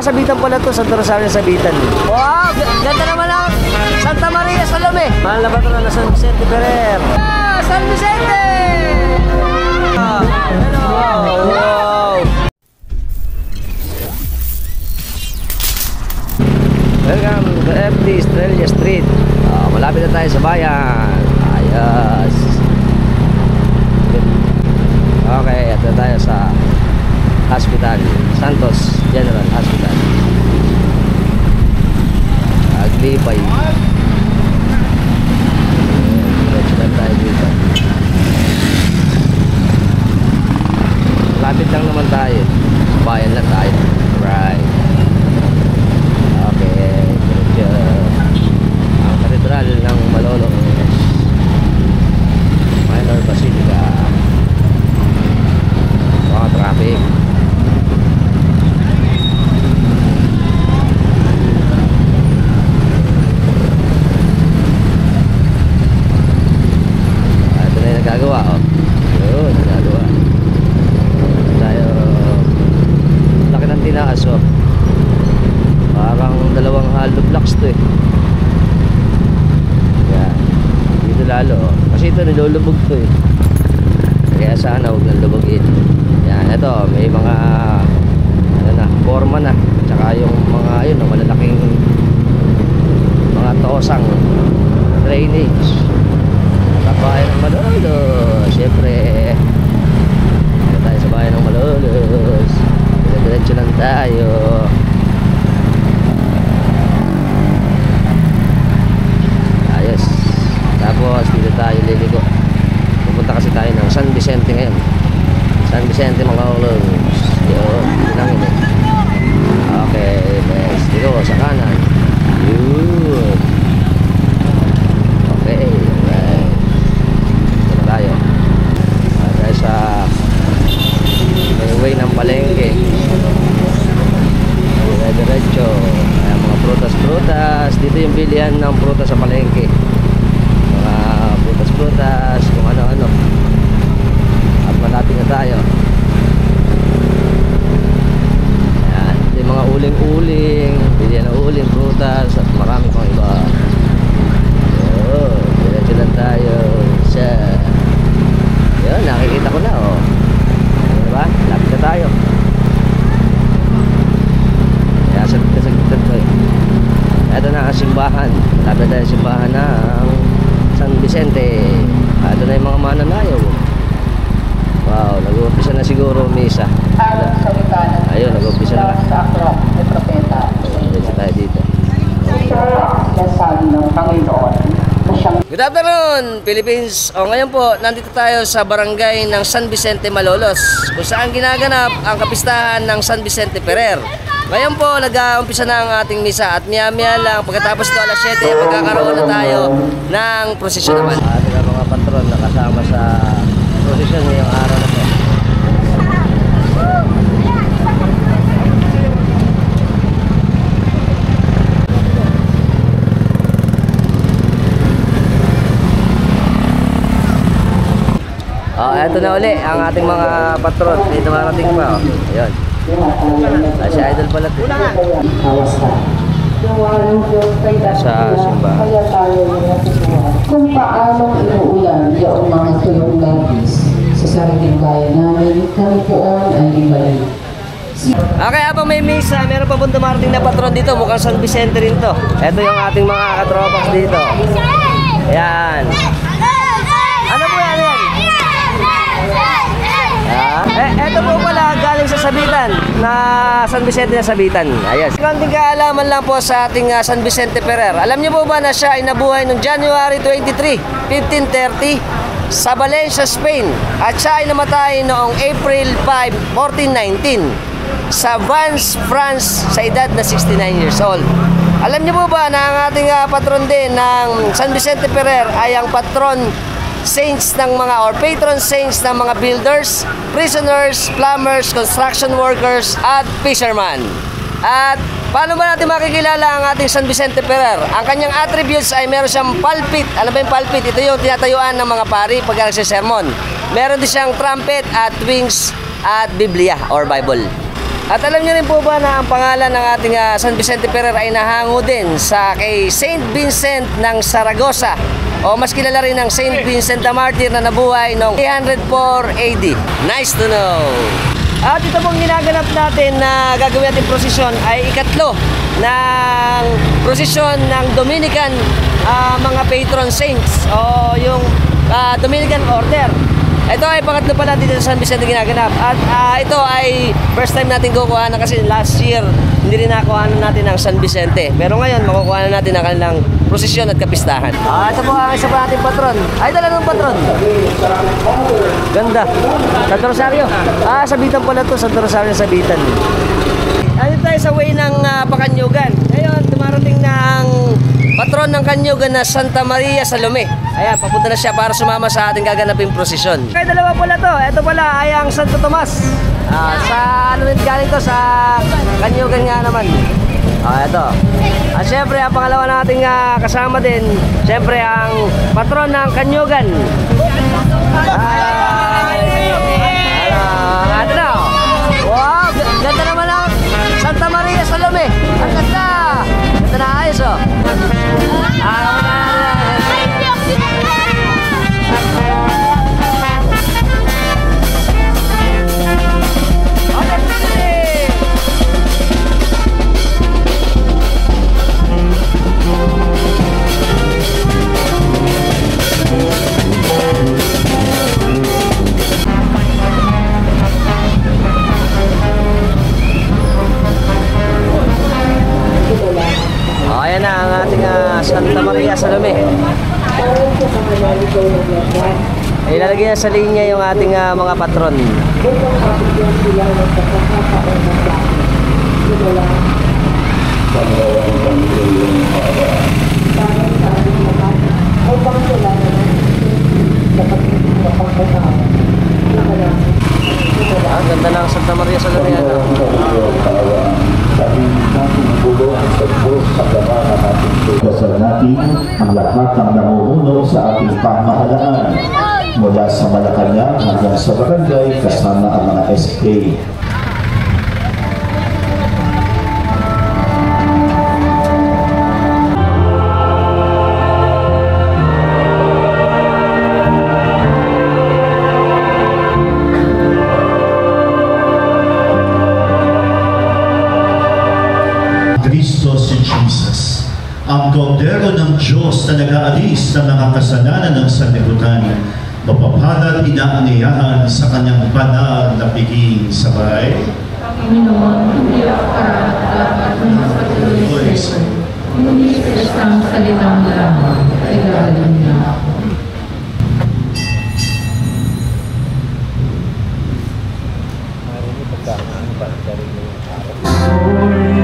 Sabitan pala to, Santa Rosario Sabitan. Wow, ganda naman ang Santa Maria Salome. Mahal na ba ito na San Vicente Ferrer? Ah, San Vicente! Hello! Wow! Welcome to FD Estrella Street. Malapit na tayo sa bayan. Ayos. Okay, ito tayo sa hospital, Santos General Hospital. Aglipay. Diretso lang tayo dito. Lapit lang naman tayo. Bayan lang tayo. Right. Okay. Diretso. Ang katedral ng Malolos Minor Basilica. Mga traffic. Ito na yung nagagawa, oh. Yun, nagagawa tayo. Laki ng tinaas, oh. Parang dalawang hollow blocks to, eh. Yan. Dito lalo, oh. Kasi ito nilulubog to, eh. Kaya sana huwag nang lubogin. Yan, ito may mga ano na, forma na. Tsaka yung mga ayun, malalaking mga tosang drainage. Bayan ng Malolos. Siyempre dito tayo sa bayan ng Malolos. Diretso lang tayo. Ayos. Tapos dito tayo liligo. Pupunta kasi tayo ng San Vicente ngayon. San Vicente Malolos. Yun, yun lang yun, eh. Okay, next. Dito sa kanan. Yun. Okay, right. Dito na tayo. Tayo sa way ng palengke. Diretso. Ayan, mga prutas-prutas. Dito yung bilihan ng prutas sa palengke. Mga prutas-prutas, kung ano-ano. At malapit na tayo. Ayan, ito yung mga uling-uling. Bilihan ng uling, prutas, at marami pang iba. Yun, diretso lang tayo sa... Yun, nakikita ko na, oh. Diba? Lapit na tayo. Kaya saglit ko, eh. Ito na ang simbahan. Lapit na tayo simbahan ng San Vicente. Ito na yung mga mananayaw. Wow, nag-uumpisa na siguro misa. Ayun, nag-uumpisa na. Diretso tayo dito. Good afternoon, Philippines. Ngayon po, nandito tayo sa barangay ng San Vicente Malolos, kung saan ginaganap ang kapistahan ng San Vicente Ferrer. Ngayon po, nag-uumpisa na ang ating misa at maya-maya lang, pagkatapos ito alas 7, magkakaroon na tayo ng prosesyon naman. Ating mga patron na kasama sa prosesyon ngayong araw na po. Ito na uli ang ating mga patron. Dito marating pa, oh. Ayun. Si Idol pala ito. Sa simbahan. Kung paano inuulan yung mga tuyong labis sa sariling bayan namin, kami poon ay ibalik. Okay, habang may misa, meron pa pong dumarating na patron dito. Mukhang San Vicente rin to. Ito yung ating mga katropas dito. Ayan. Ano po yan? Ito po pala galing sa Sabitan na San Vicente na Sabitan. Ayos. Konting kaalaman lang po sa ating San Vicente Ferrer. Alam niyo po ba na siya ay nabuhay noong January 23, 1530 sa Valencia, Spain. At siya ay namatay noong April 5, 1419 sa Vence, France sa edad na 69 years old. Alam niyo po ba na ang ating patron din ng San Vicente Ferrer ay ang patron saints ng mga or patron saints ng mga builders, prisoners, plumbers, construction workers at fishermen. At paano ba natin makikilala ang ating San Vicente Ferrer? Ang kanyang attributes ay meron siyang pulpit. Ano ba yung pulpit? Ito yung tinatayuan ng mga pari pag nagsisermon. Meron din siyang trumpet at wings at Biblia or Bible. At alam niyo rin po ba na ang pangalan ng ating San Vicente Ferrer ay nahango din sa kay Saint Vincent ng Saragossa, o mas kilala rin ng Saint Vincent the Martyr na nabuhay noong 304 AD. Nice to know! At ito pong ginaganap natin na gagawin natin prosesyon ay ikatlo ng prosesyon ng Dominican mga patron saints o yung Dominican Order. Ito ay pangatlo pa natin dito sa San Vicente ginaganap. At ito ay first time natin kukuha na kasi last year hindi rin nakuha natin ng San Vicente. Pero ngayon makukuha na natin ang kanilang prosesyon at kapistahan. Ito po ang isa pa nating patron. Ay, talagang patron. Ganda. Santo Rosario. Sabitan pala to. Santo Rosario Sabitan. Ano tayo sa way ng Pakanyugan. Ngayon, dumarating ng patron ng Kanyugan na Santa Maria Salome. Ayan, papunta na siya para sumama sa ating gaganaping prosesyon. Kaya dalawa pala to. Ito pala ay ang Santo Tomas. Sa ano rin galing to? Sa Kanyugan nga naman. Ito. At syempre, ang pangalawa nating kasama din, syempre ang patron ng Kanyugan. Ito na. Wow, ganda naman ang Santa Maria Salome. Ang ganda. Ganda na ayos, oh. Ayan na ang ating Santa Maria Salome. Ilalagay na sa linya yung ating mga patron. Ang ganda ng Santa Maria Salome. Dasal natin ang lahat ng namumuno sa ating pamahalaan mula sa Malacanang hanggang sa barangay kasama ang mga SK. Kristo si Jesus, ang kordero ng Diyos na nag-aalis ng mga kasalanan ng sanlibutan, mapapalad inaanyayahan sa kanyang banal na piging sabay. Panginoon, hindi ako dapat na patuloy sa iyo. Hindi isang salitang lamang, ay gagaling na ako. Hallelujah.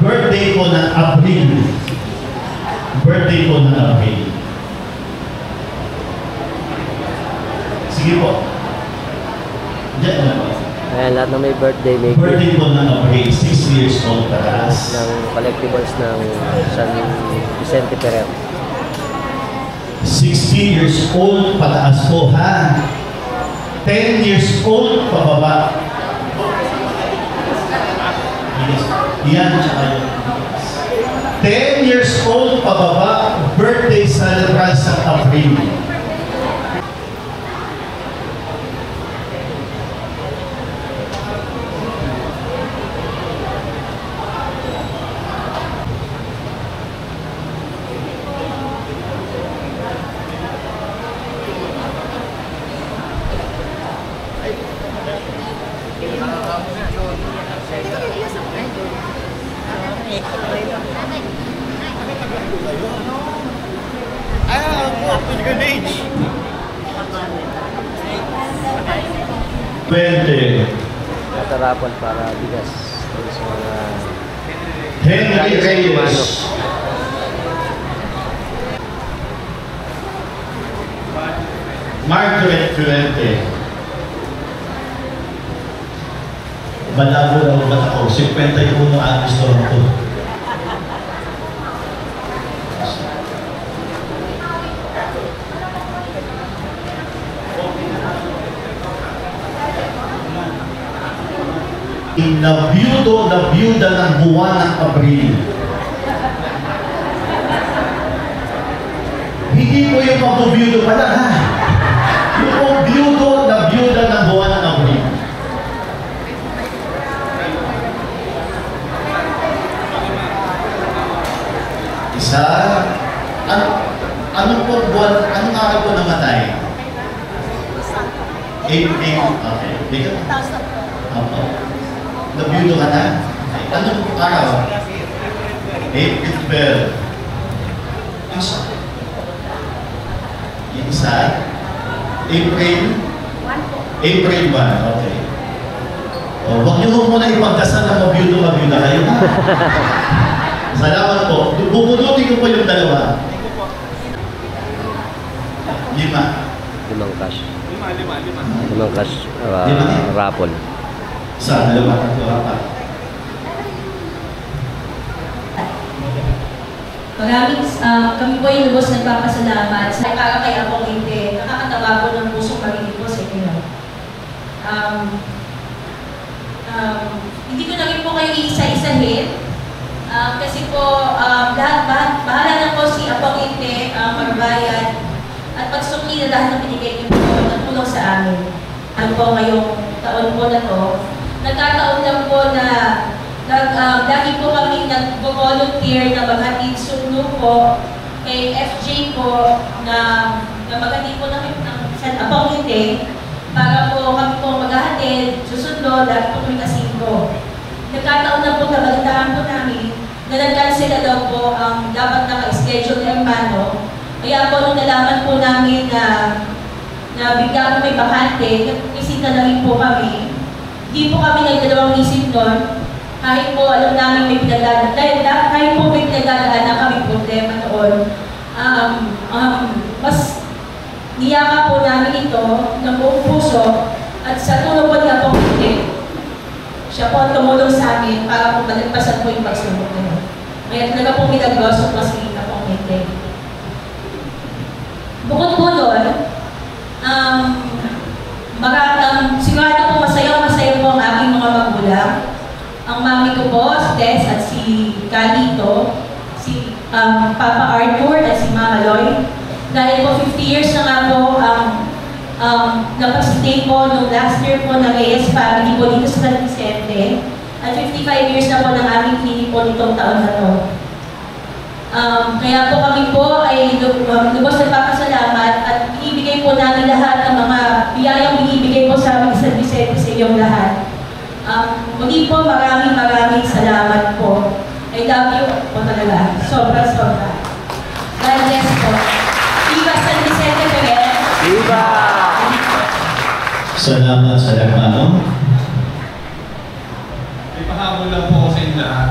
birthday po ng April. Birthday po ng April. Sige po. Diyan na po. Ayan, lahat na may birthday, may gift Birthday po ng April, 6 years old pataas. ng collectibles ng San Vicente Ferrer. 60 years old pataas po, ha? 10 years old pababa. Yes. Yan, tsaka yun. 10 years old pababa, birthday celebrant sa April. Pwede. Natarapon para bigas. Ayun sa mga Henry Reyes. Margaret Fuente. Malabo na ba ako? 51 anos to ako. Na byuda ng buwan ng Abril. Hindi po yung pag-byudo pala, ha? Yung byuda ng buwan ng Abril. Isa, anong po buwan, anong araw po namatay? April, okay. Bigyan. Opo. Nabyudo ka na? Anong araw? April 12. Yung isa? April 1, okay. O, huwag niyo muna ipagdasal na mabyudo kayo. Salamat po. Bubunutin ko po yung dalawa. 5. 5 cash. 5 cash raffle. Sa 2, 3, 4. Maraming, kami po ay lubos nagpapasalamat sa para kay Apong Inte. Nakakatawa po ng pusong marinig po sa inyo. Hindi ko na rin po kayo isa-isahin. Kasi po, bahala na po si Apong Inte, Marbayan, at pagsukli na lahat ng binigay niyo po ng tulong sa amin. Ano po ngayong taon po na to, nagkataon lang po na lagi po kami nag-volunteer na maghatid sundo po kay FJ po na maghatid po ng San Apong Inte para po kami po maghatid, susundo, lagi po kami kasingo. Nagkataon na po, nabalitaan po namin na nag-cancel na daw po ang dapat naka-schedule na hermano. Kaya po nung nalaman po namin na bigla po may bakante, nag-isita na rin po kami. Hindi po kami nagdalawang isip nun. Kahit po alam namin may pinagdadaan, kahit po may pinagdadaan na kami problema noon, mas niyaka po namin ito ng buong puso at sa tulong po niya po siya po ang tumulong sa amin para po malagpasan po yung pagsubok nito. Kaya talaga po minagloso po si Apong Inte. Bukod po doon, sigurado po masaya po ang aking mga magulang. Ang mami ko po, si Des at si Calito, si Papa Arthur at si Mama Loy. Dahil po 50 years na nga po napag-stay po nung last year po ng Reyes family po dito sa San Vicente. At 55 years na po ng aming clinic po nitong taon na to. Kaya po kami po ay lubos nagpapasalamat at binibigay po namin lahat ng mga biyayang binibigay po sa amin sa San Vicente sa inyong lahat. Muli po, maraming salamat po. I love you po talaga. Sobra. God bless po. Viva San Vicente Ferrer. Viva! Salamat sa hermano. May pahabol lang po ako sa inyo lahat.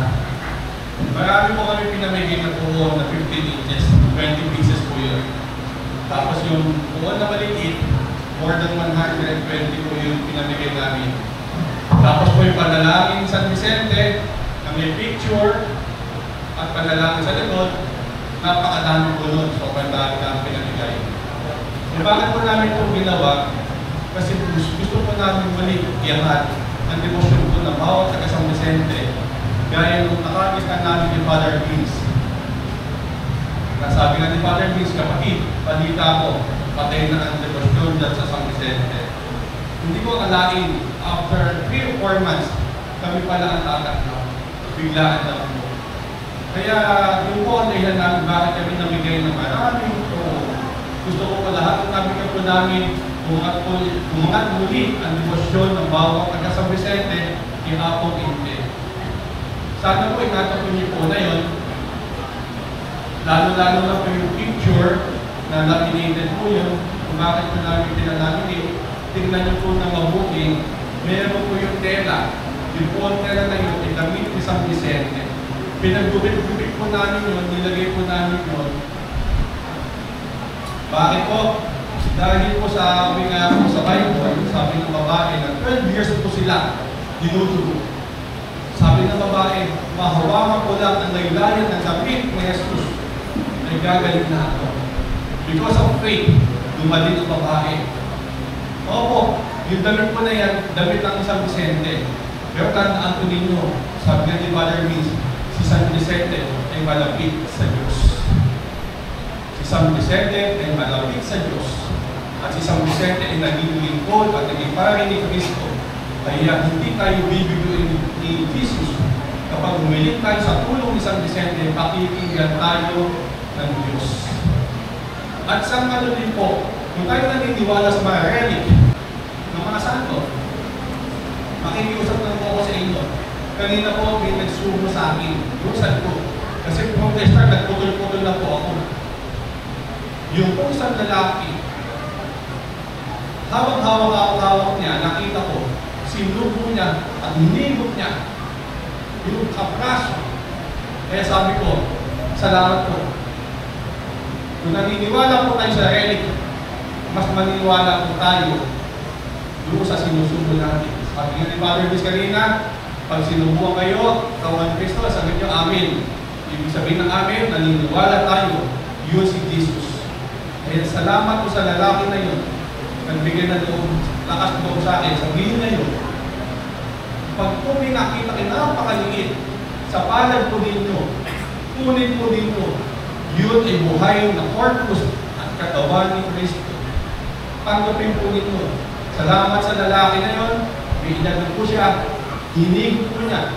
Marami po kami pinamigay na puhuan na 15 inches, 20 pieces po yun. Tapos yung puhuan na maliit, more than 120 po yung pinamigay namin. Tapos po yung panalangin San Vicente, na may picture, at panalangin sa likod, napakadami po nun. So, pandami na pinamigay. E bakit po namin itong ginawa? Kasi gusto po namin muli iyahan ang devotion po ng bawat taga San Vicente. Gaya nung nakakis na namin ni Father Vince. Nasabi nga ni Father Vince, kapatid, balita ko, patay na ang devotion dyan sa San Vicente. Hindi ko akalain, after 3 or 4 months, kami pala ang takat na. Biglaan na po. Kaya yun po ang dahilan namin bakit kami namigay ng maraming po. Gusto ko pa lahat ng nabigyan po namin umangat muli ang devotion ng bawat taga San Vicente ni Apong Inte. Sana po ingatan po niyo po na yun. Lalo-lalo na po yung picture na laminated po yun. Kung bakit po namin pinalaminate, tingnan niyo po na mabuti. Meron po yung tela. Yung po ang tela na yun, itamit ni San Vicente. Pinagubit-gubit po namin yun, nilagay po namin yun. Bakit po? Dahil po sa sabi nga po sa Bible, sabi ng babae na 12 years po sila dinudugo. Sabi ng babae, mahawakan ko lang ang laylayan ng damit ni Jesus ay gagaling na ako. Because of faith, dumating ang babae. Opo, yung damit po na yan, damit ng San Vicente. Pero tandaan po ninyo, sabi nga ni Father Vince, si San Vicente ay malapit sa Diyos. Si San Vicente ay malapit sa Diyos. At si San Vicente ay naging lingkod at naging pari ni Cristo. Kaya hindi tayo bibiguin ni Jesus. Kapag humiling tayo sa tulong ni San Vicente, pakikinggan tayo ng Diyos. At sa ano din po, kung tayo naniniwala sa mga relic ng mga santo, makikiusap lang po ako sa inyo. Kanina po, may nagsumo sa akin. Busan ko. Kasi kung start, nagputol-putol na po ako. Yung po isang lalaki, hawak-hawak niya, nakita ko, sinubo niya at nilog niya yung kapraso. Kaya sabi ko, salamat po. Kung naniniwala po tayo sa relic, mas maniniwala po tayo doon sa sinusubo natin. Sabi nga ni Father Luis kanina, pag sinubuhan kayo, kawan Kristo, sabi niyo, Amen. Ibig sabihin ng Amen, naniniwala tayo. Yun si Jesus. Kaya salamat po sa lalaki na yun. Nagbigay na doon, lakas doon sa akin, sabihin na yun. Pag po may nakita kayo, napakaliit, sa palad po ninyo, kunin po ninyo, yun ay buhay na corpus at katawan ni Kristo. Tanggapin po ninyo. Salamat sa lalaki na yun, may inagad po siya, hinig po niya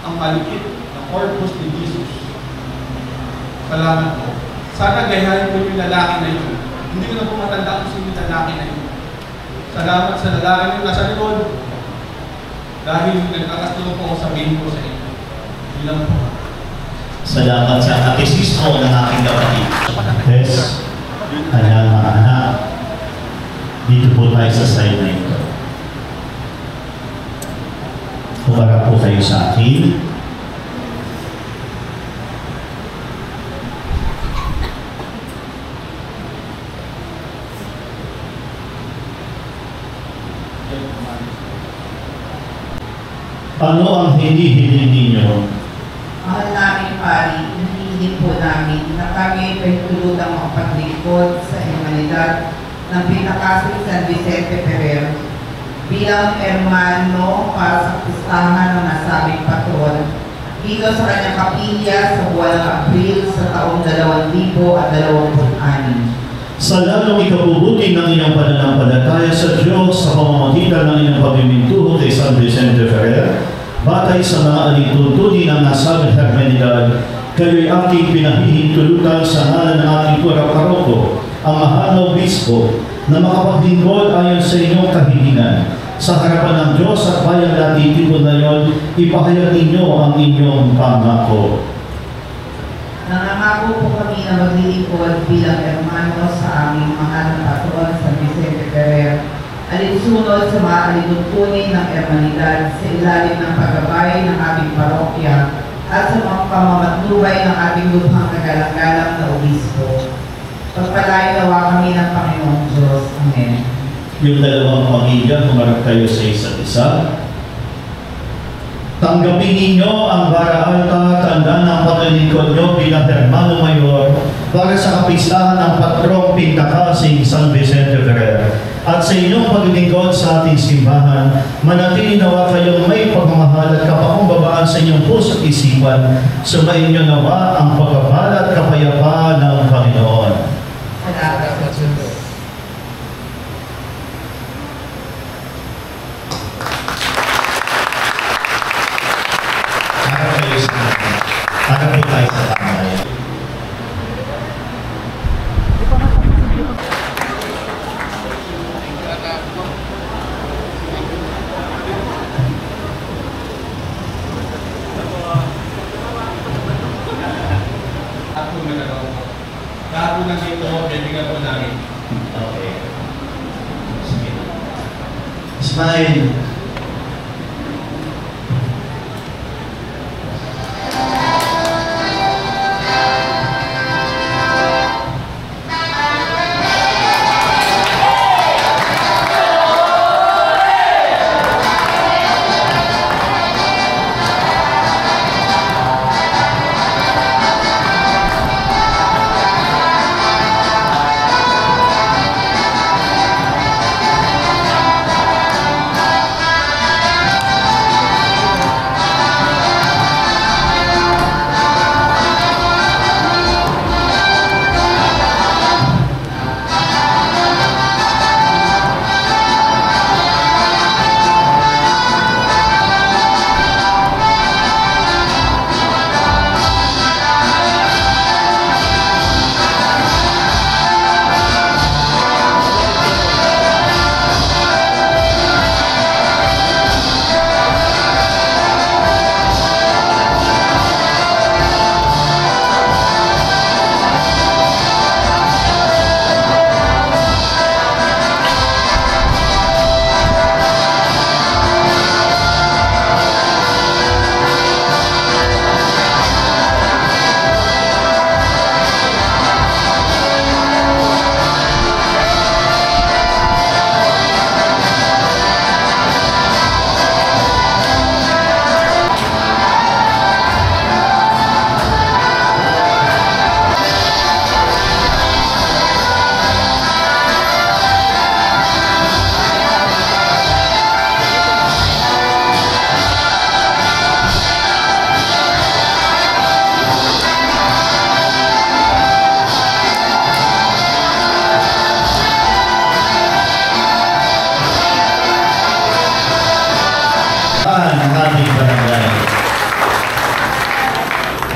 ang maliit na corpus ni Jesus. Salamat po. Sana gayahin po yung lalaki na yun. Hindi ko na po matanda kung sino yung lalaki na yun. Salamat sa lalaki na yun nasa likod. Dahil nagkakastulong po ako sabihin ko sa inyo. Ilang po. Salamat sa katesismo ng aking kapatid. Yes, ayan mga anak. Dito po tayo sa side na ito. Humarap po kayo sa akin. Ano ang hinihiling ninyo? Mahal namin pari, hinihiling po namin na kami ay tulutang makapaglingkod sa humanidad ng pinakasal San Vicente Ferrer bilang hermano para sa pistahan ng nasabing patron dito sa kanyang kapilya sa buwan ng Abril sa taong 2026. Sa lalong ikabubuti ng iyong pananampalataya sa Diyos sa pamamagitan ng iyong pagmimintuho kay San Vicente Ferrer, batay sa mga alituntunin ng nasabing hermenidad, kayo'y aking pinahihintulutan sa ngalan ng aking pura paroko, ang mahal na obispo, na makapaglingkod ayon sa inyong kahilingan. Sa harapan ng Diyos at bayang latitipon na yon, ipahayag ninyo ang inyong pangako. Nangangako po kami na maglilingkod bilang hermano sa aming mahal na patron San Vicente Ferrer, alinsunod sa mga alituntunin ng hermanidad sa ilalim ng paggabay ng aming parokya at sa mga pamamatnubay ng ating lubhang kagalang-galang na obispo. Pagpalain nawa kami ng Panginoong Diyos. Amen. Yung dalawang pamilya, kumarap kayo sa isa't isa. Tanggapin ninyo ang vara alta, tanda ng paglilingkod nyo bilang Hermano Mayor para sa kapistahan ng patrong Pintakasing San Vicente Ferrer. At sa inyong paglilingkod sa ating simbahan, manatili nawa kayong may pagmamahal at kapakumbabaan sa inyong puso at isipan. Sumayin nyo nawa ang pagkabal at kapayapaan ng Panginoon. Salamat sa Diyos. Harap po tayo sa tambayan. Lahat po na dito, bibigyan po namin. Okay. Sige. Smile.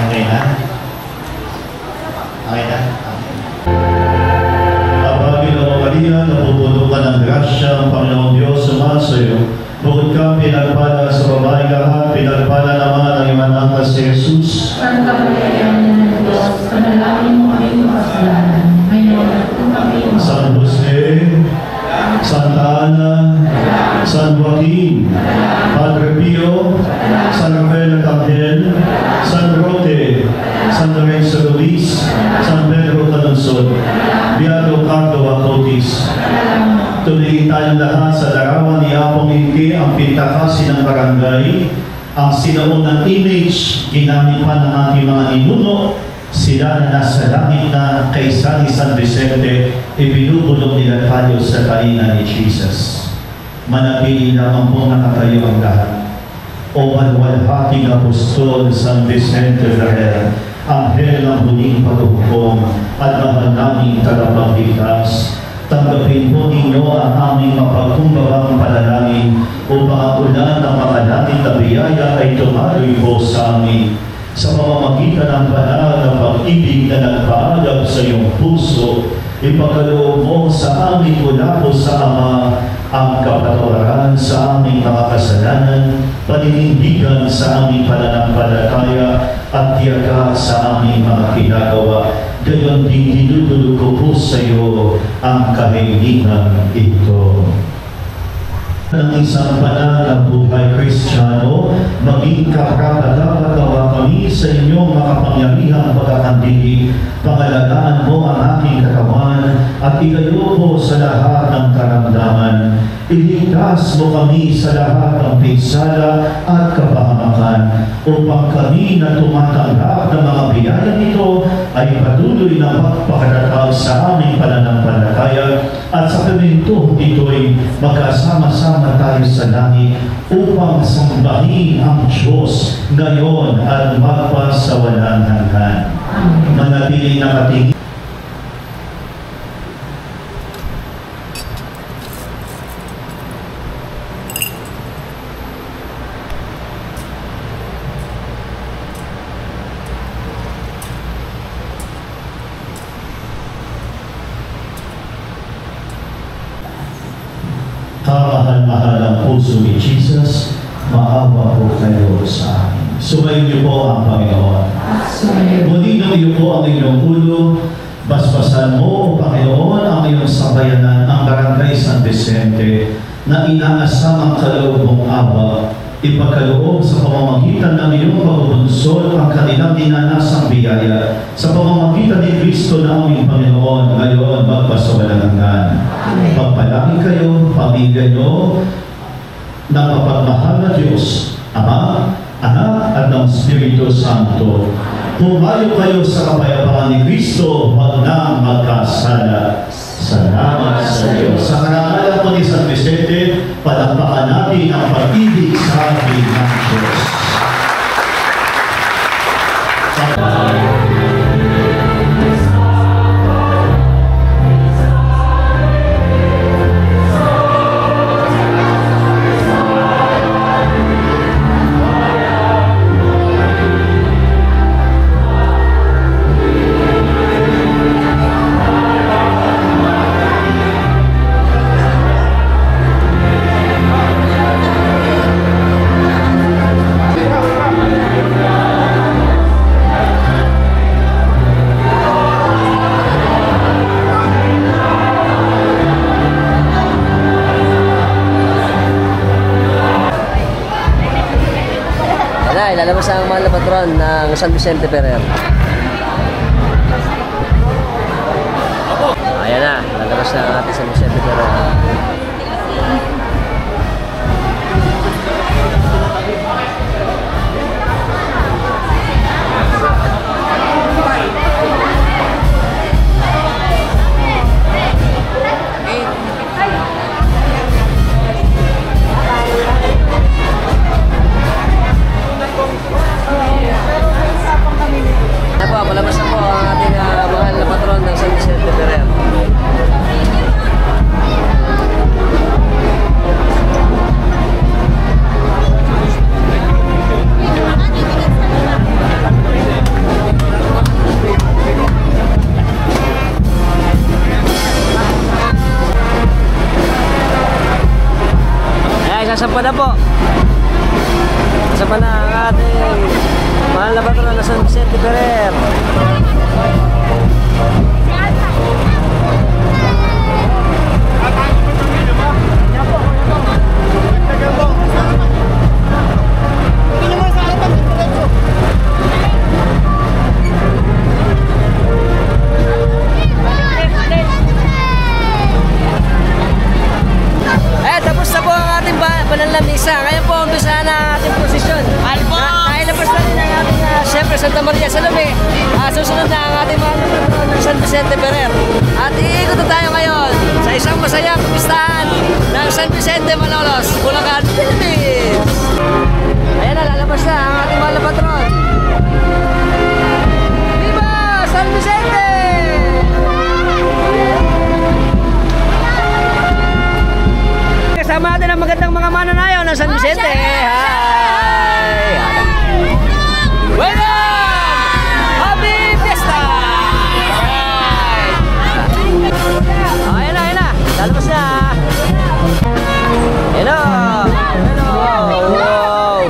Okay na? Okay na? Abagin o Maria, napupuno ka ng grasya, ang Panginoong Diyos sumasayo. Bukod ka pinagpala sa babae lahat, pinagpala naman ang iyong anak na si Jesus. Santa Maria, ng Diyos, panalangin mo aming makasalanan. Ngayon at kung kami San Jose, Santa Ana, San Joaquin, Padre Pio, San Rafael Arcangel, San Roque, San Lorenzo Luis, San Pedro Calungsod, Beato Carlo Apotis. Tuloy tayong lahat sa larawan ni Apong Inke, ang Pintakasi ng barangay, ang sinaunang image ginamit pa ng ating mga ninuno. Sila na nasa langit na kaysa ni San Vicente, ibinubulong nila tayo sa kainan ni Jesus. Manatili lamang po nakatayo ang lahat. O malwalhating Apostol San Vicente Ferrer, Anghel ng huling paghukom at mahal naming tagapagligtas, tanggapin po ninyo ang aming mapagkumbabang panalangin upang ang ulan ng mga langit na biyaya ay tumaroy po sa amin. Sa pamamagitan ng banal na pag-ibig na nagpaalab sa iyong puso, ipagkaloob mo sa amin mula po sa Ama ang kapatawaran sa aming mga kasalanan, paninindigan sa aming pananampalataya at tiyaga sa aming mga ginagawa. Gayon din dinudulog ko po sa iyo ang kahilingan ito. Ng isang banal na buhay Kristiyano, maging karapat-dapat nawa kami sa inyong makapangyarihang pagkakandili, pangalagaan mo ang aking katawan at ilayo mo sa lahat ng karamdaman. Iligtas mo kami sa lahat ng pinsala at kapahamakan upang kami na tumatanggap ng mga biyayang ito ay patuloy na magpakatatag sa aming pananampalataya at sa kamintong ito'y magkasama-sama tayo sa langit upang sambahin ang Diyos ngayon at magpasawalang hanggan. Manatiling nakatingin. Kamahal-mahal ang puso ni Jesus, maawa po kayo sa amin. Sumayin niyo po ang Panginoon. Muli ng iyo po ang inyong ulo, basbasan mo, Panginoon, ang iyong sambayanan, ang Barangay San Vicente, na inaasamang kaloob mong awa, ipagkaloob sa pamamagitan ng iyong pagbubunsod ang kanilang dinanasang biyaya sa pamamagitan ni Kristo na aming Panginoon ngayon magpasawalang hanggan. Pagpalaki kayo, pamilya nyo, ng mapagmahal na Diyos, Ama, Anak at ng Espiritu Santo. Humayo kayo sa kapayapaan ni Kristo, wag na magkasala. Salamat sa Diyos. Sa karangalan po ni San Vicente, palakpakan natin ang pag-ibig sa atin ng Diyos. Lalabas ang mahal na patron ng San Vicente Ferrer. Ayan na, lalabas na ang ating San Vicente Ferrer. Palabas na po ang ating mahal na patron ng San Vicente Ferrer. Ayan, sasampa na po. Sasampa na ang ating mahal na patron ng San Vicente Ferrer. Tapos na po ang ating pananlamisa. Ngayon po, umpisa na ang ating posisyon. Nailabas na rin ang ating siyempre Santa Maria sa Lumi. Susunod na ang ating mga patron ng San Vicente Ferrer. At iikot na tayo ngayon sa isang masayang pistahan ng San Vicente Malolos, Bulacan, Philippines. Ayan na, lalabas na ang ating mga patron. Viva San Vicente! Kasama natin ang magandang mga mananayaw ng San Vicente. Hi! Welcome! Happy Fiesta! Ayan na. Lalabas na. Hello! Wow!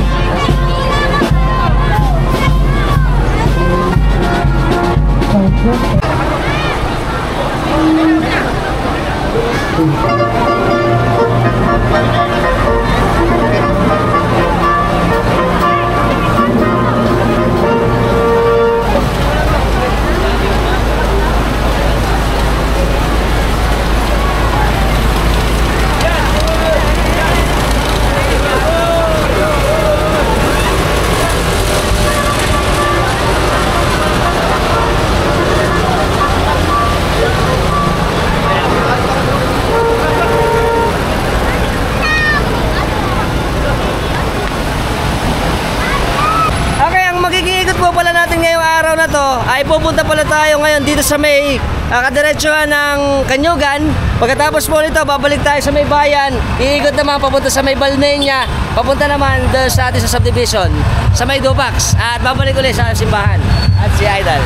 ngayong araw na to ay pupunta pala tayo ngayon dito sa may kadiretsuhan ng Kanyugan. Pagkatapos po nito, babalik tayo sa may bayan. Iikot naman papunta sa may Balmenia. Papunta naman doon sa atin sa subdivision, sa may Dupax. At babalik ulit sa simbahan. At si Idol.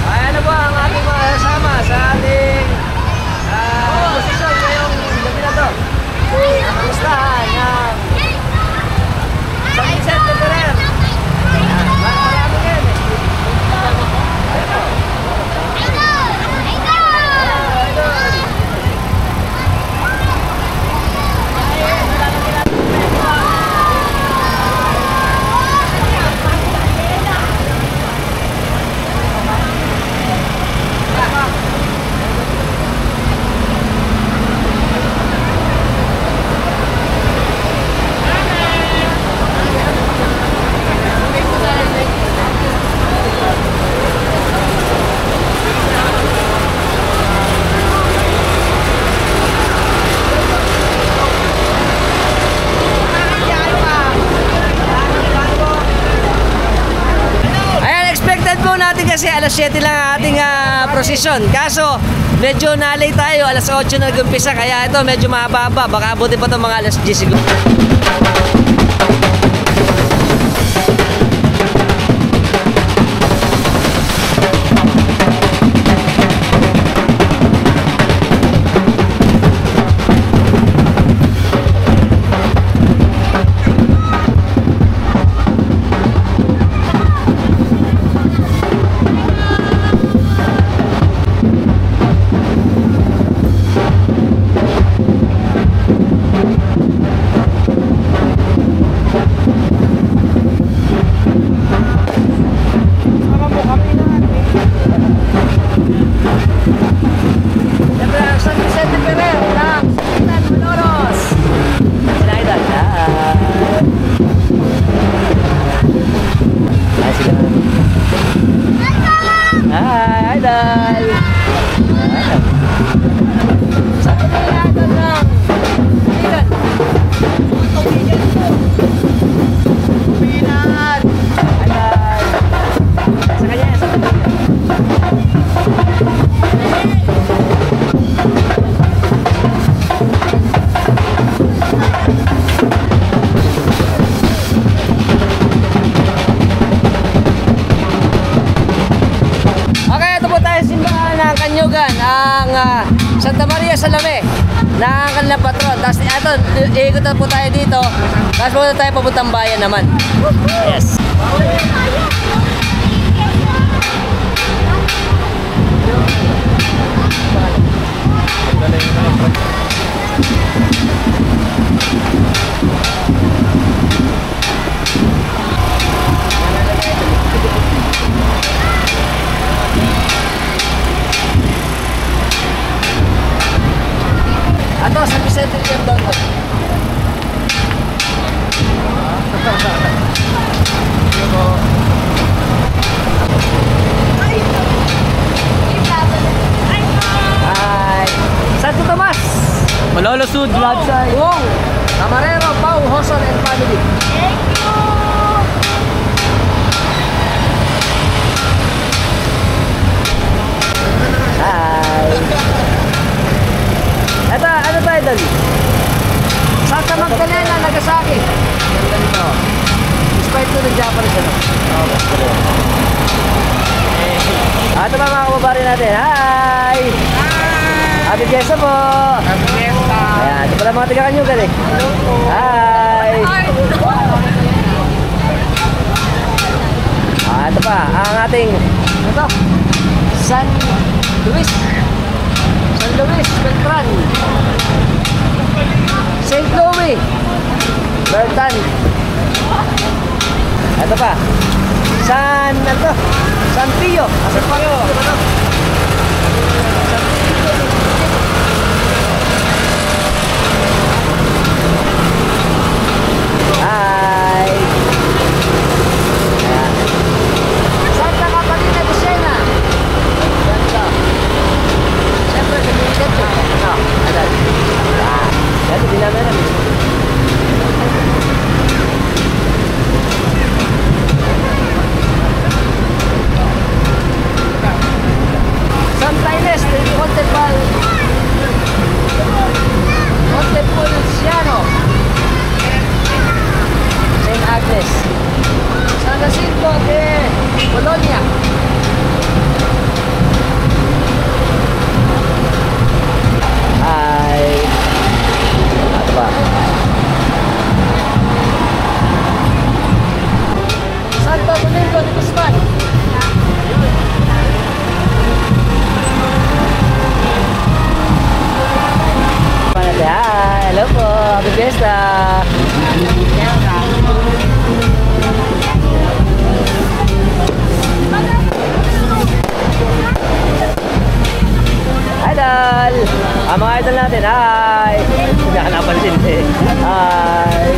Ay, ano po ang ating mga kasama sa ating posisyon ngayong gabi na to. Kamustahan ng San Vicente Ferrer. Marami yan eh. Kasi alas 7 lang ang ating prosesyon. Kaso, medyo nalay tayo. Alas 8 na nag-umpisa. Kaya ito, medyo mahaba-haba. Baka abutin pa ito mga alas 10 siguro. Ang Santa Maria Salome na ang kanilang patron. Tapos ito, iikot na po tayo dito. Tapos punta tayo papuntang bayan naman. Yes. Ato, San Vicente yung doon. Hi! Santo Tomas! Manolo Sud, Ladsay. Wong! Camarero, Pau, Hoson and family. Thank you! Hi! Ito, ano tayo doon? Santa Magdalena, Nagasaki. Ganda nito. Despite to the Japanese, ano? Ito ba mga kababari natin? Hi! Happy Fiesta po! Happy Fiesta! Ayan, ito pala mga taga-Kanyugan eh. Hi! Ito pa, ang ating, ito, San Luis Beltran, St. Louis Bertan. Ito pa, San Pio. Hi. Santa Catalina de Siena. Ganda. Siyempre, sabihin dito. Ito din namin. Hi! Hindi ka napansin eh. Hi!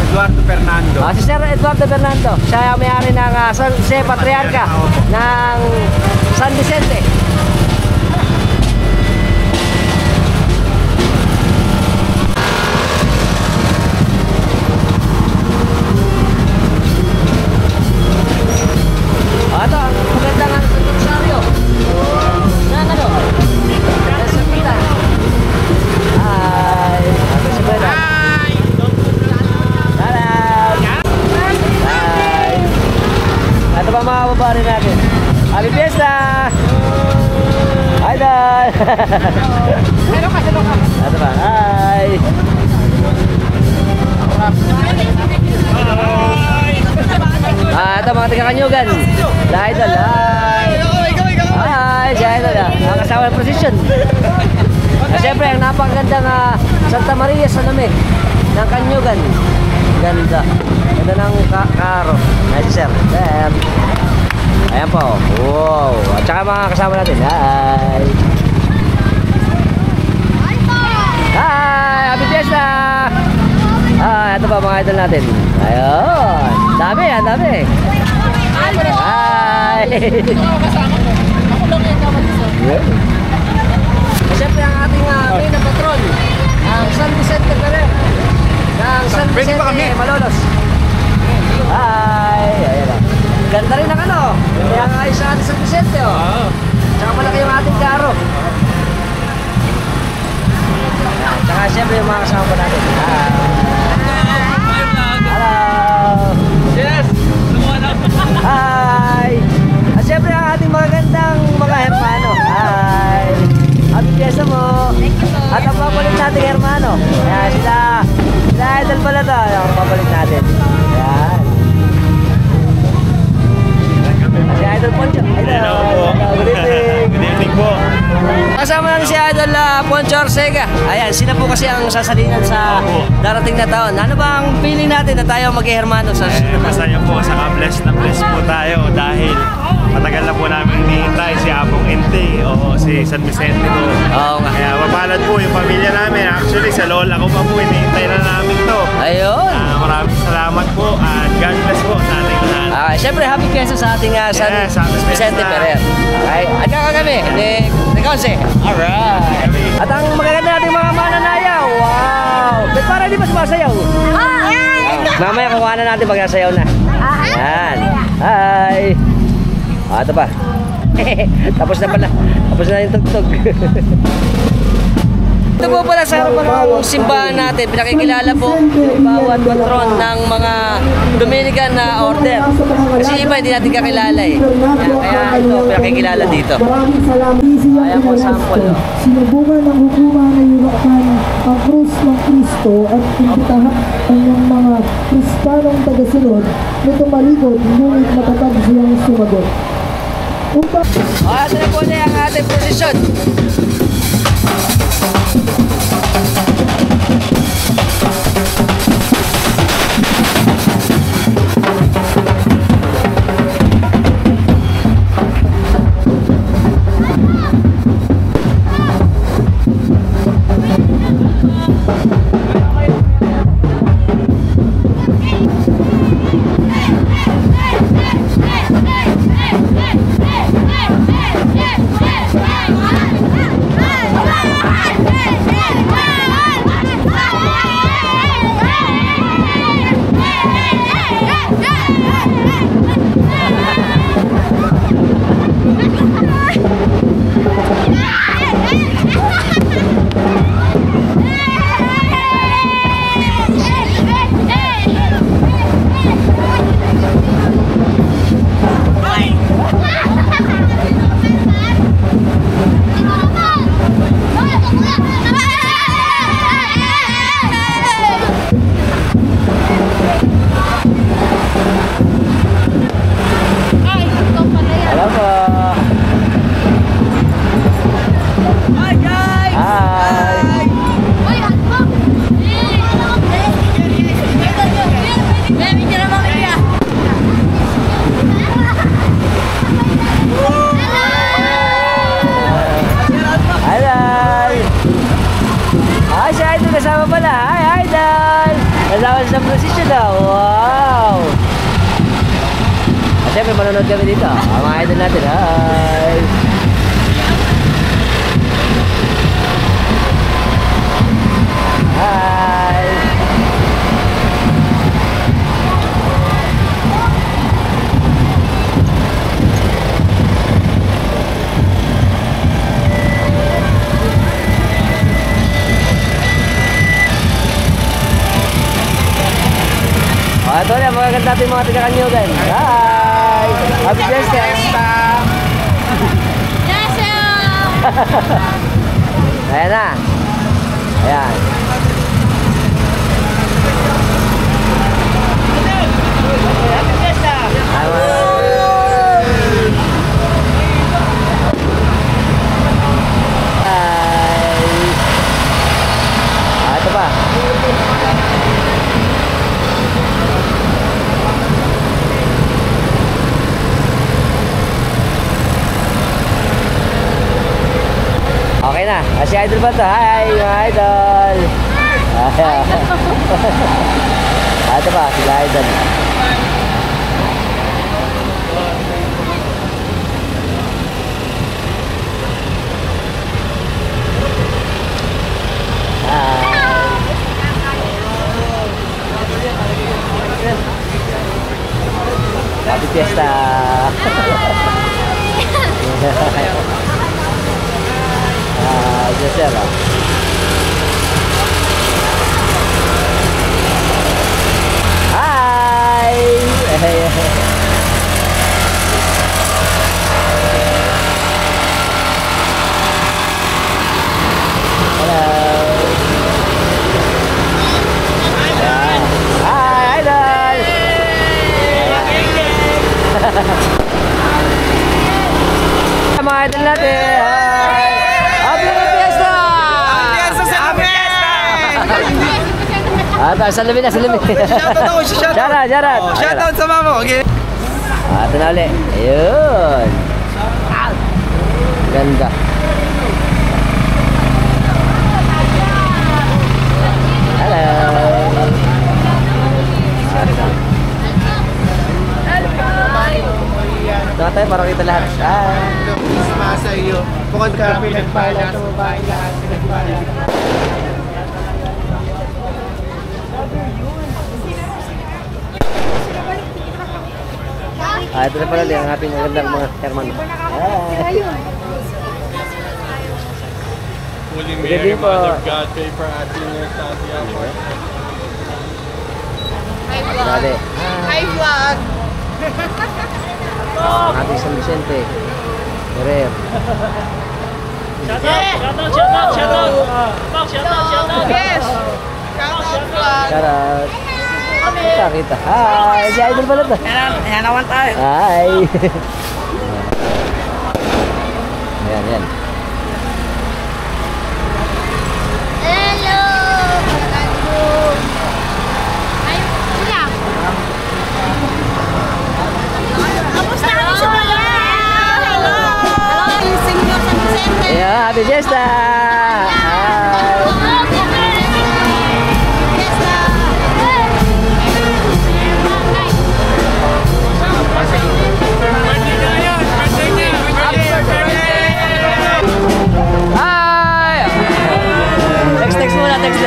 Eduardo Fernando. Si Sir Eduardo Fernando. Siya ang may-ari ng San Jose Patriarca ng San Vicente. Ito, ang maganda nga sa Rosario. Ano? Sa Pita. Hi! Ito si Brenda. Hi! Ito pa mga babae natin. Happy Fiesta! Hi, Dad! Ito pa, hi! Ito mga taga-Kanyugan. La Idol, hi! Hi, si Idol. Ang kasama ng precision. Siyempre, ang napakagandang Santa Maria sa Lamig ng Kanyugan. Ganda. Ganda ng karo. Nice, sir. Sir. Ayan po. Wow. At saka mga kasama natin. Hi! Hi! Happy Fiesta! Ito pa mga idol natin. Ayun. Dami, dami. Hi! Siyempre ang ating main na patron, ang San Vicente Ferrer ng San Vicente Malolos. Hi! Ayan. Ganda rin ang ano. Kaya nga ayos sa ating San Vicente. Tsaka malaki yung ating karo. Tsaka siyempre yung mga kasama natin. Hello! Yes! Hi! At siyempre ang ating magagandang mga hermano. Hi! Happy Fiesta mo! At ang papalit nating hermano. Ayan, sila idol pala to. Ang papalit natin. Ayan. Si Idol Poncho. Hello po. Good evening. Good evening po. Kasama natin si Idol Poncho Orcega. Ayan, sila po kasi ang sasalinan sa darating na taon. Ano ba ang feeling natin na tayo mag-hermano sa Masaya po, saka blessed na blessed po tayo dahil matagal na po namin hinihintay si Apong Inte o si San Vicente po. Oo nga. Kaya mapalad po yung pamilya namin. Actually, sa lola ko pa po, hinihintay na namin to. Ayun. Maraming salamat po at God bless po sa ating lahat. Siyempre, happy Fiesta sa ating San Vicente Ferrer. Okay? At kami, ni Conce. Alright. At ang magaganda nating mga mananayaw. Wow! Ba't parang di ba sumasayaw? Mamaya kukuha na natin pag nasayaw na. Yan. Hi! Ito pa. Tapos na pala. Tapos na yung tugtog. Ito po pala sa harapan ng simbahan natin, pinakikilala po yung bawat patron ng mga Dominican na order. Kasi iba hindi natin kakilala eh. Kaya ito, pinakikilala dito. Ayan po, sample. Sinubukan ng hukuma na yulakan ang krus ng Kristo at imbitahan ng mga Kristanong tagasunod na tumalikod, ngunit matatag silang sumagot. Ito na po niya ang ating posisyon. Kasama sa prosesyon na. Wow! At syempre, manonood kami dito. Ang mga idol natin. Hi! Hi! Ito na, magaganda natin mga taga-Kanyugan. Hi! Happy Fiesta! Yes, Ayan na. Ayan. Happy Fiesta! Hi! Ito pa. Okay na. Si Idol ba ito? Hi, mga Idol. Ito pa, sila Idol. Happy Fiesta. Sir. Hi. Hello. Hi, Idol. Mga idol natin. Salamin na, salamin. Shoutout ako, shoutout. Shoutout sa mama, okay? Ito na ulit. Ayun. Ganda. Hello. Ito tayo, parang kita lahat. Masa iyo. Bukod ka, pinagpala. Ito na pala ang ating magandang mga herman. Holy Mary, Mother of God, pray for us sinners, now and at the hour of our death. Hi, vlog! Ang ating San Vicente. Ferrer. Yes! Shoutout vlog! Shoutout! Kita. Hi! Si Idol pala to. Yan naman tayo. Hi! Ayan, ayan. Hello! Ay, sila. Kamusta kami sa mga? Hello! Hello! Senyor San Vicente! Yeah, happy fiesta! Text muna, text.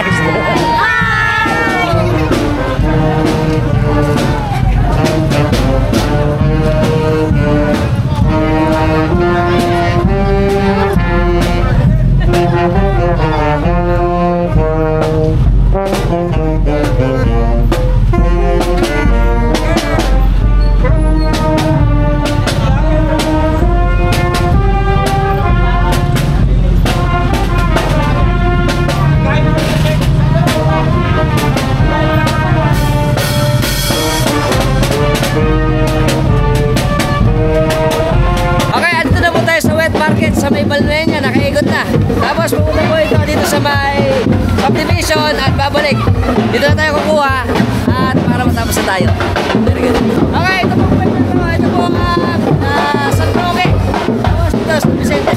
Sa may Balmenia, nakaikot na. Tapos pupunta po ito dito sa may subdivision at babalik. Dito na tayo kukuha at para matapos na tayo. Very good. Okay, ito po po ito. Ito po San Roque. Tapos dito San Vicente.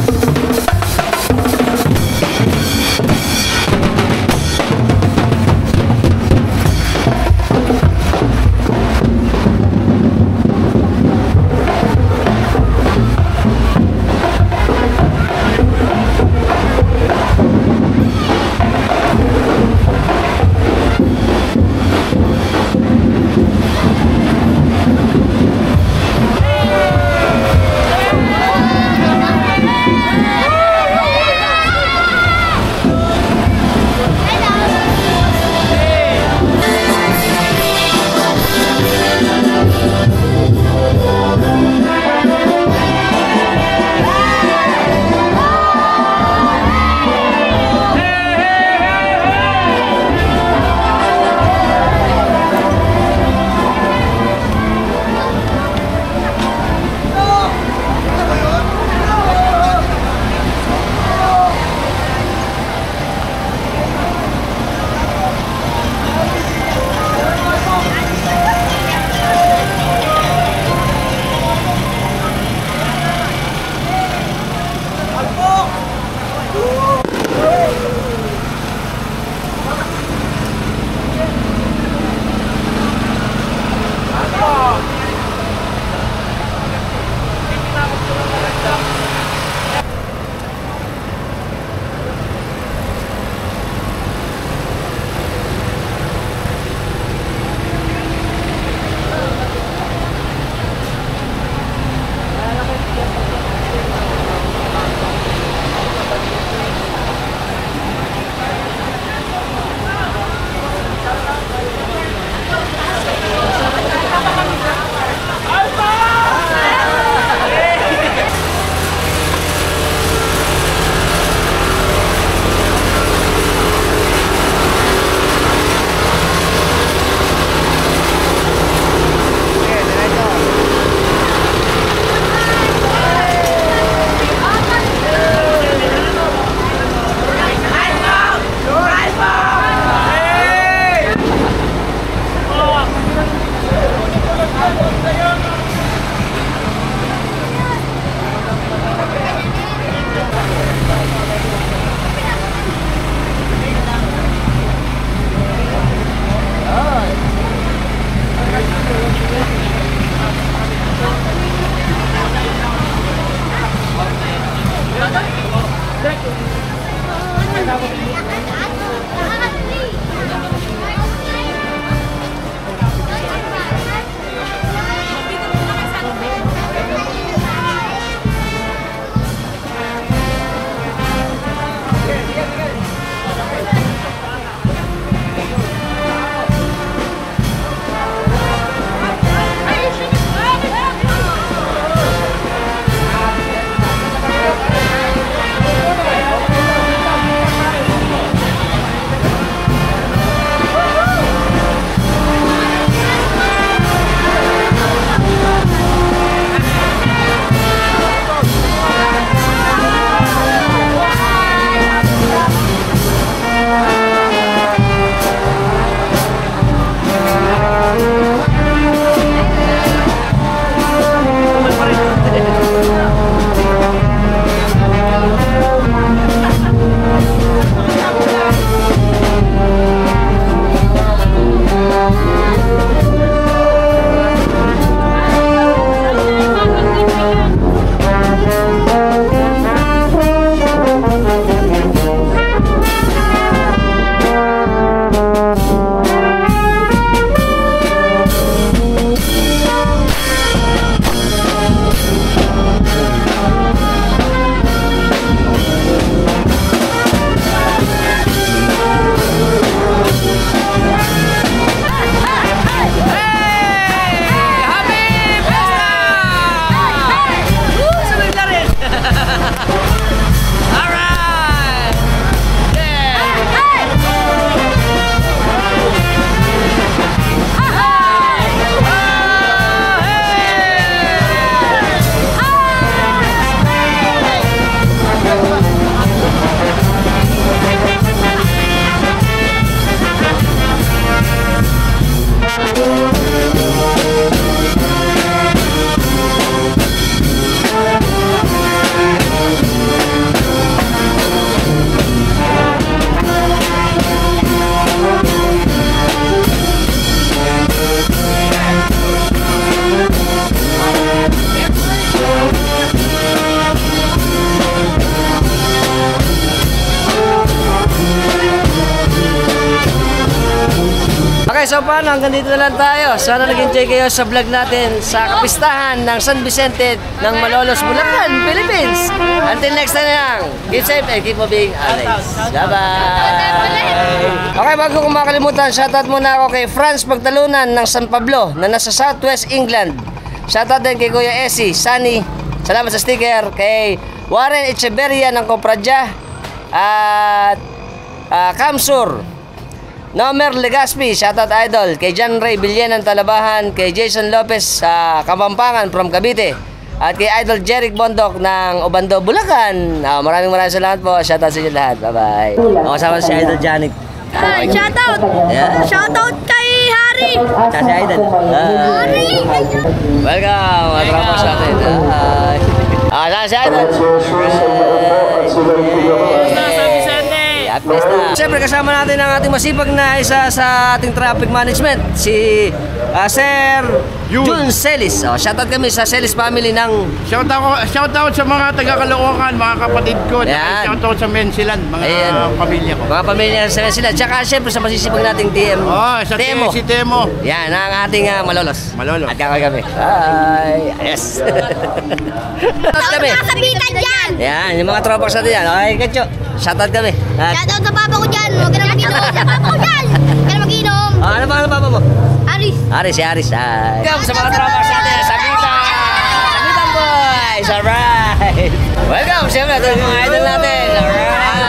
so paano? Hanggang dito na lang tayo. Sana nag-enjoy kayo sa vlog natin sa kapistahan ng San Vicente ng Malolos, Bulacan, Philippines. Until next time lang. Keep safe and keep moving always. Bye-bye! Okay, bago ko makalimutan, shoutout muna ako kay Franz Pagtalunan ng San Pablo na nasa Southwest England. Shoutout din kay Kuya Essie, Sunny. Salamat sa sticker. Kay Warren Echeverria ng Compradja. At Kamsur. Nomer Legaspi, shoutout idol. Kay John Ray Bilyan ng Talabahan. Kay Jason Lopez sa Kapampangan from Cavite. At kay Idol Jeric Bondok ng Obando, Bulacan. Maraming salamat po. Shoutout sa inyo lahat. Bye-bye. Kasama si Idol Janik. Shoutout! Yeah. Shoutout kay Harry! Sa si Idol. Harry! Welcome. Matrapa sa atin. Saan si Idol? Siyempre kasama natin ang ating masipag na isa sa ating traffic management, si Sir Jun Celis. Shoutout kami sa Celis family ng... Shoutout sa mga taga-Caloocan, mga kapatid ko. Yan. Shoutout sa Mensilan, mga pamilya ko. Mga pamilya sa Mensilan. Tsaka siyempre sa masisipag nating TM. Sa Temo. Si Temo. Yan, ang ating Malolos. Malolos. At kakagabi. Bye! Yes! Shoutout kami. Sabitan dyan! Yan, yung mga tropa sa atin yan. Okay, Kacho. Shoutout kami. Shoutout sa papa ko dyan! Huwag ka na mag-inom! Sa papa ko dyan! Huwag ka na mag-inom! Ano ba ang papa mo? Aris! Si Aris. Welcome sa mga tropa sa atin. Sabitan! Sabitan boys! Alright! Welcome siyempre ito yung mga idol natin. Alright!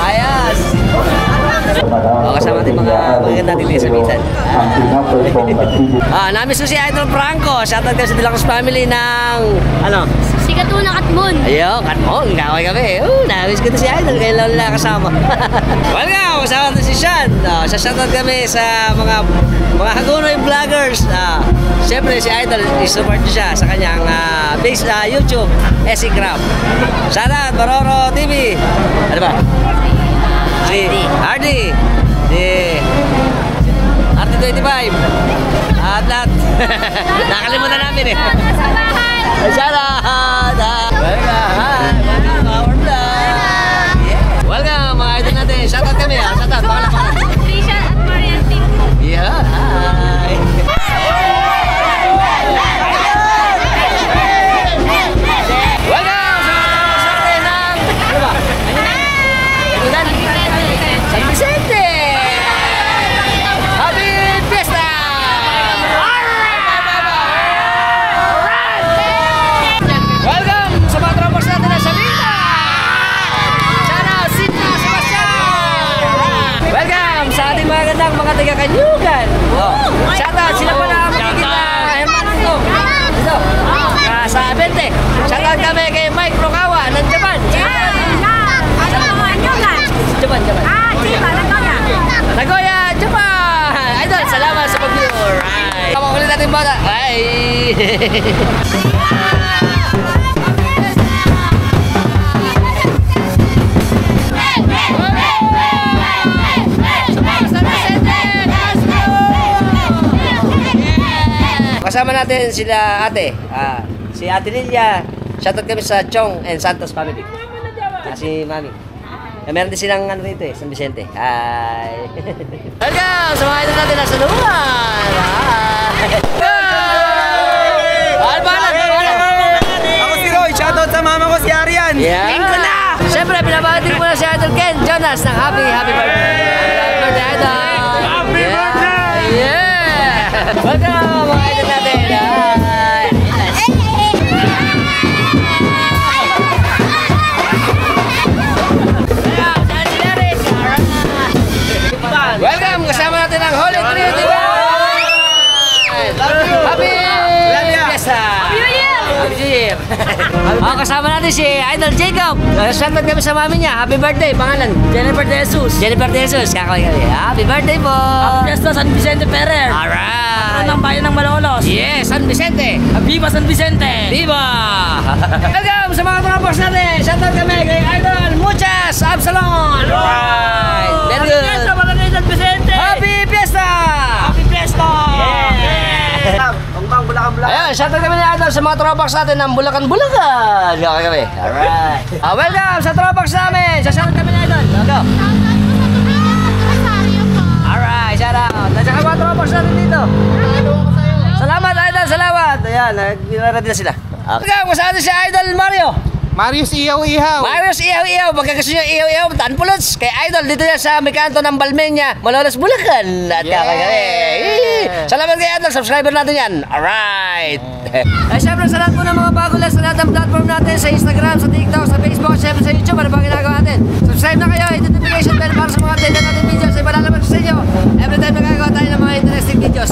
Ayos! Kasama natin mga maganda natin sa Sabitan. Namiss ko si Idol Franco. Shoutout kami sa Dilacos family ng Si Katuna Katmon! Ayo, Katmon, gaway kami. Namiss ko to si Idol, kayo lang nila kasama. Welcome, kasama natin si Sean. Shoutout kami sa mga Hagonoy vloggers. Siyempre si Idol, isupport nyo siya sa kanyang base YouTube, SC Craft. Shoutout, Baroro TV. Ano ba? Si Hardy. Si RT25. At lahat. Nakalimutan namin eh. Shoutout! Welcome mga idol natin. Shoutout kami. Shoutout. Pangalan. Trisha at Marian Team. Yeah. Hi. Welcome sa mga tropa sa atin ng... Ano ba? San Vicente! Happy Fiesta! Welcome sa mga tropa sa atin ng Sabina! Sana, Sidna, Sebastian! Welcome sa ating mga gandang mga taga-Kanyugan! Shoutout, sila pala ang magiging hermano ko! Dito, sa 20. Shoutout kami kay Mike Rokawa ng Japan! Japan. Nagoya, Japan! Idol, salamat sa pag-view! Alright! Tama ulit natin bata! Bye! Kasama natin sila ate, si Ate Lilia. Shoutout kami sa Chong and Santos family. Si Mami. Meron din silang rito San Vicente. Hi! Welcome sa mga idol natin nasa luwan! Hi! Ako si Roy, shoutout sa mama ko si Arian. Yeah! Siyempre, pinabati ko na si Idol Ken Jonas ng happy birthday! Happy birthday, Idol! Happy birthday! Yeah! Welcome mga idol natin! Hi! Welcome! Kasama natin ang Holy Trinity! Happy Fiesta! Happy New Year! Kasama natin si Idol Jacob. Shoutout kami sa mami niya. Happy birthday! Pangalan? Jennifer De Jesus. Jennifer De Jesus. Kakaway kami. Happy birthday po! Happy Fiesta San Vicente Ferrer. Alright! Ng bayan ng Malolos. Yes! San Vicente! Viva San Vicente! Viva! Welcome sa mga tropas natin! Shoutout kami kay Idol Muchas Absalon! Alright! Very good! San Vicente! Happy Fiesta! Happy Fiesta! Yeah! Ayun, shoutout kami ni Idol sa mga tropax natin ng Bulacan. Okay kami. Alright. Welcome sa tropax namin. Shoutout kami ni Idol. Go. Alright, shout out. Nandiyan mga tropax natin dito. Salamat Idol, salamat. Ayan, nagready na sila. Okay, masaan si Idol Mario? Marius Ihaw-Ihaw. Marius Ihaw-Ihaw, pagka gusto nyo Ihaw-Ihaw, Tanpulots, kay Idol, dito yan sa Mikanto ng Balmenia, Malolos, Bulacan. At salamat kay Idol, subscriber natin yan. Alright. Ay, syempre, sa lahat po ng mga bago lang sa lahat ng platform natin, sa Instagram, sa TikTok, sa Facebook, at syempre sa YouTube, ano ba ginagawa natin? Subscribe na kayo, hit the notification bell para sa mga update natin videos. Ay, malalaman sa inyo, every time nagagawa tayo ng mga interesting videos.